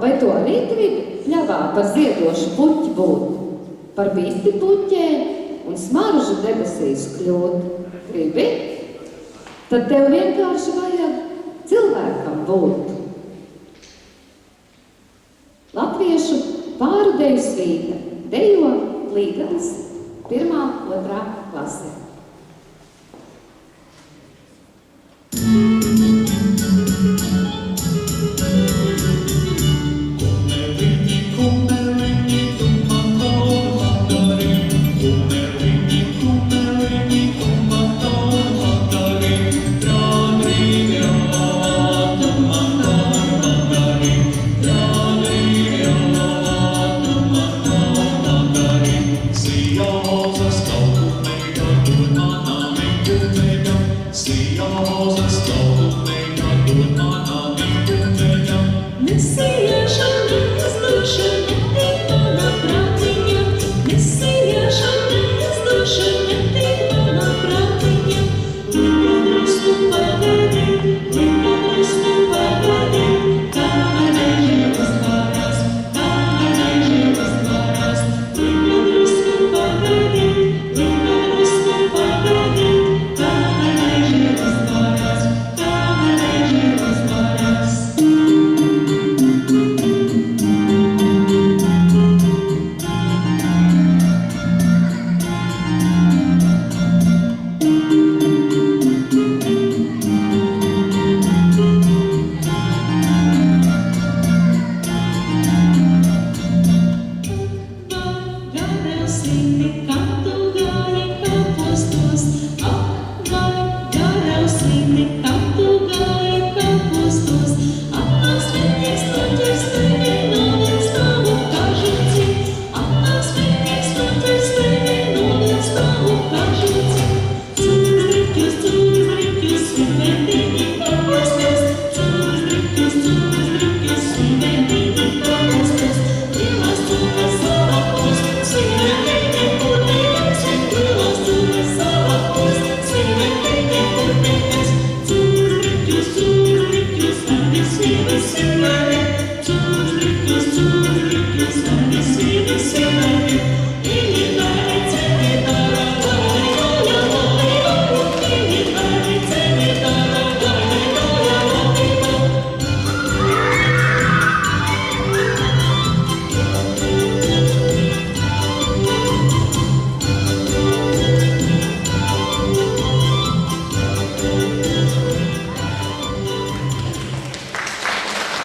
vai to arī gribi pļavā par ziedošu puķi būt, par bisti puķē un smaržu debesīs kļūt? Gribi? Tad tev vienkārši vajag cilvēkam būt. Latviešu pāru deju svīta dejo Līdelis 1. 2. klase.